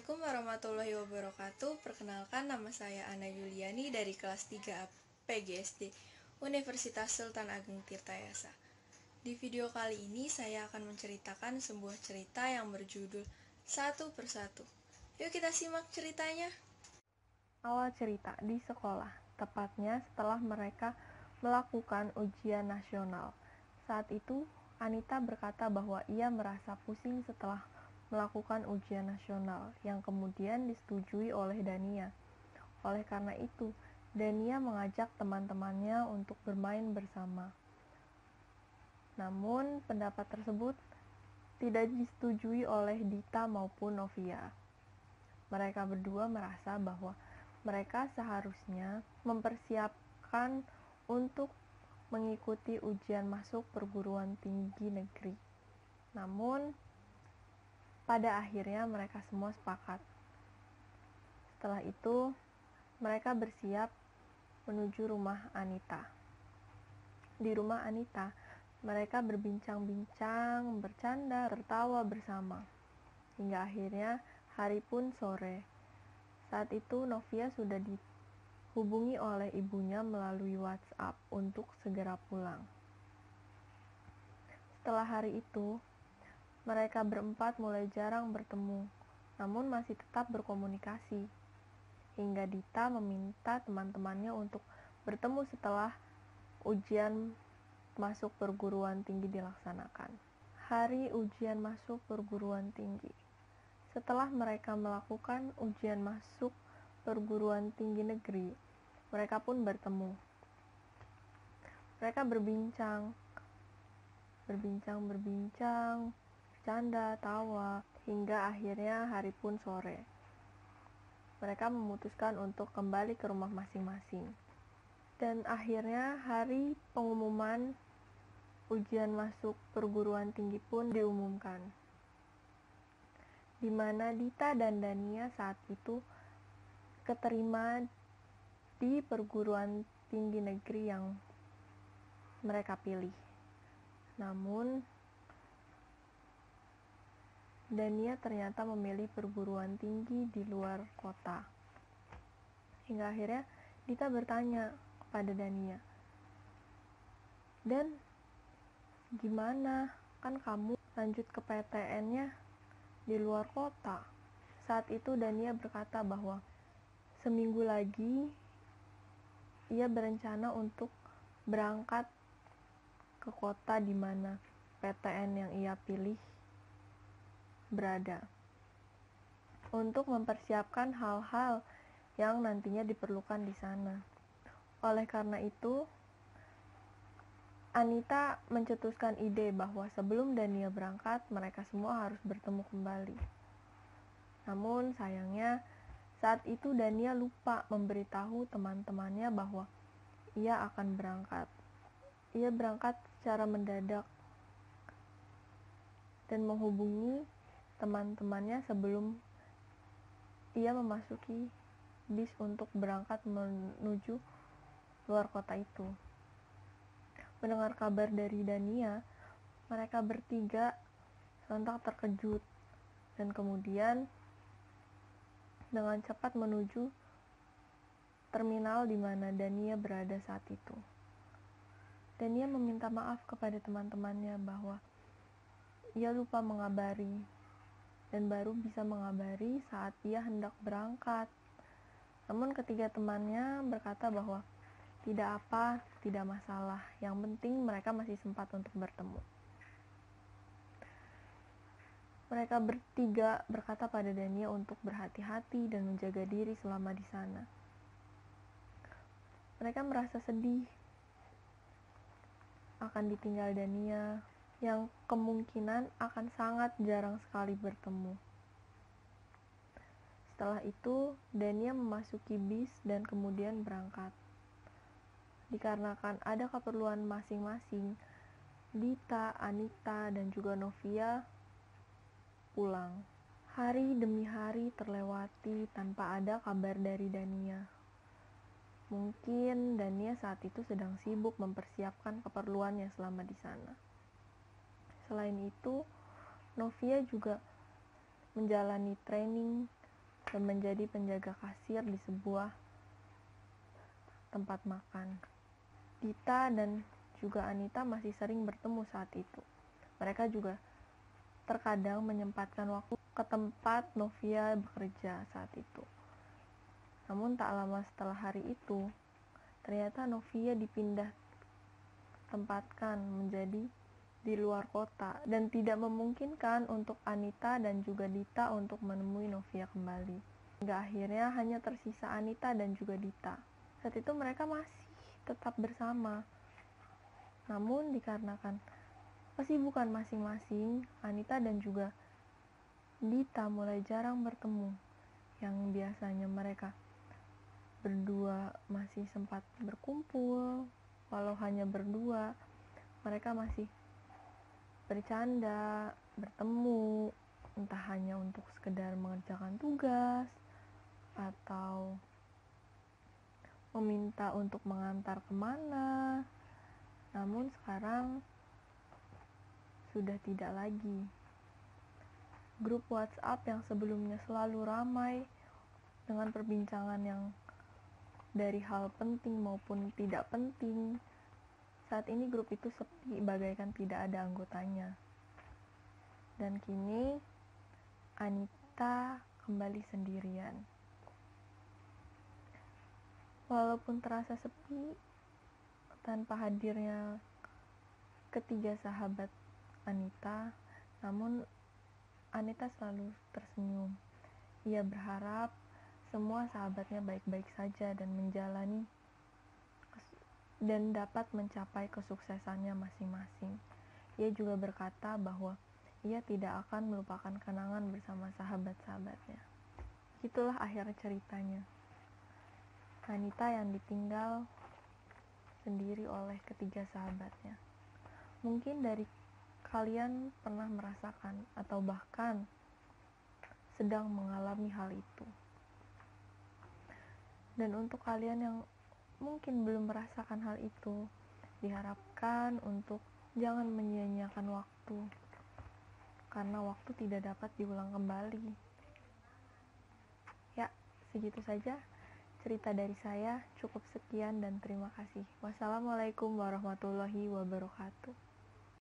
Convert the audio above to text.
Assalamualaikum warahmatullahi wabarakatuh. Perkenalkan, nama saya Ana Yuliani dari kelas 3A PGSD Universitas Sultan Ageng Tirtayasa. Di video kali ini saya akan menceritakan sebuah cerita yang berjudul Satu Persatu. Yuk kita simak ceritanya. Awal cerita di sekolah, tepatnya setelah mereka melakukan ujian nasional. Saat itu, Anita berkata bahwa ia merasa pusing setelah melakukan ujian nasional yang kemudian disetujui oleh Dania. Oleh karena itu, Dania mengajak teman-temannya untuk bermain bersama. Namun, pendapat tersebut tidak disetujui oleh Dita maupun Novia. Mereka berdua merasa bahwa mereka seharusnya mempersiapkan untuk mengikuti ujian masuk perguruan tinggi negeri. Namun, pada akhirnya mereka semua sepakat. Setelah itu, mereka bersiap menuju rumah Anita. Di rumah Anita, mereka berbincang-bincang, bercanda, tertawa bersama. Hingga akhirnya hari pun sore. Saat itu Novia sudah dihubungi oleh ibunya melalui WhatsApp untuk segera pulang. Setelah hari itu, mereka berempat mulai jarang bertemu, namun masih tetap berkomunikasi. Hingga Dita meminta teman-temannya untuk bertemu setelah ujian masuk perguruan tinggi dilaksanakan. Hari ujian masuk perguruan tinggi. Setelah mereka melakukan ujian masuk perguruan tinggi negeri, mereka pun bertemu. Mereka berbincang, bercanda, tawa, hingga akhirnya hari pun sore. Mereka memutuskan untuk kembali ke rumah masing-masing. Dan akhirnya hari pengumuman ujian masuk perguruan tinggi pun diumumkan, di mana Dita dan Dania saat itu keterima di perguruan tinggi negeri yang mereka pilih. Namun, Dania ternyata memilih perguruan tinggi di luar kota. Hingga akhirnya Dita bertanya kepada Dania, "Dan gimana? Kan kamu lanjut ke PTN-nya di luar kota." Saat itu Dania berkata bahwa seminggu lagi ia berencana untuk berangkat ke kota di mana PTN yang ia pilih berada, untuk mempersiapkan hal-hal yang nantinya diperlukan di sana. Oleh karena itu, Anita mencetuskan ide bahwa sebelum Dania berangkat, mereka semua harus bertemu kembali. Namun sayangnya, saat itu Dania lupa memberitahu teman-temannya bahwa ia akan berangkat. Ia berangkat secara mendadak dan menghubungi teman-temannya sebelum ia memasuki bis untuk berangkat menuju luar kota itu. Mendengar kabar dari Dania, mereka bertiga sontak terkejut dan kemudian dengan cepat menuju terminal di mana Dania berada saat itu. Dania meminta maaf kepada teman-temannya bahwa ia lupa mengabari dan baru bisa mengabari saat ia hendak berangkat. Namun ketiga temannya berkata bahwa tidak apa, tidak masalah. Yang penting mereka masih sempat untuk bertemu. Mereka bertiga berkata pada Dania untuk berhati-hati dan menjaga diri selama di sana. Mereka merasa sedih akan ditinggal Dania, yang kemungkinan akan sangat jarang sekali bertemu. Setelah itu, Dania memasuki bis dan kemudian berangkat. Dikarenakan ada keperluan masing-masing, Dita, Anita, dan juga Novia pulang. Hari demi hari terlewati tanpa ada kabar dari Dania. Mungkin Dania saat itu sedang sibuk mempersiapkan keperluannya selama di sana. Selain itu, Novia juga menjalani training dan menjadi penjaga kasir di sebuah tempat makan. Dita dan juga Anita masih sering bertemu saat itu. Mereka juga terkadang menyempatkan waktu ke tempat Novia bekerja saat itu. Namun tak lama setelah hari itu, ternyata Novia dipindah tempatkan menjadi di luar kota dan tidak memungkinkan untuk Anita dan juga Dita untuk menemui Novia kembali. Hingga akhirnya hanya tersisa Anita dan juga Dita. Saat itu mereka masih tetap bersama. Namun dikarenakan kesibukan masing-masing, Anita dan juga Dita mulai jarang bertemu. Yang biasanya mereka berdua masih sempat berkumpul, walau hanya berdua, mereka masih bercanda, bertemu, entah hanya untuk sekedar mengerjakan tugas atau meminta untuk mengantar kemana. Namun sekarang sudah tidak lagi. Grup WhatsApp yang sebelumnya selalu ramai dengan perbincangan yang dari hal penting maupun tidak penting, saat ini grup itu sepi bagaikan tidak ada anggotanya. Dan kini Anita kembali sendirian. Walaupun terasa sepi tanpa hadirnya ketiga sahabat Anita, namun Anita selalu tersenyum. Ia berharap semua sahabatnya baik-baik saja dan menjalani dan dapat mencapai kesuksesannya masing-masing. Ia juga berkata bahwa ia tidak akan melupakan kenangan bersama sahabat-sahabatnya. Itulah akhir ceritanya. Anita yang ditinggal sendiri oleh ketiga sahabatnya. Mungkin dari kalian pernah merasakan atau bahkan sedang mengalami hal itu. Dan untuk kalian yang mungkin belum merasakan hal itu, diharapkan untuk jangan menyia-nyiakan waktu, karena waktu tidak dapat diulang kembali. Ya, segitu saja cerita dari saya. Cukup sekian dan terima kasih. Wassalamualaikum warahmatullahi wabarakatuh.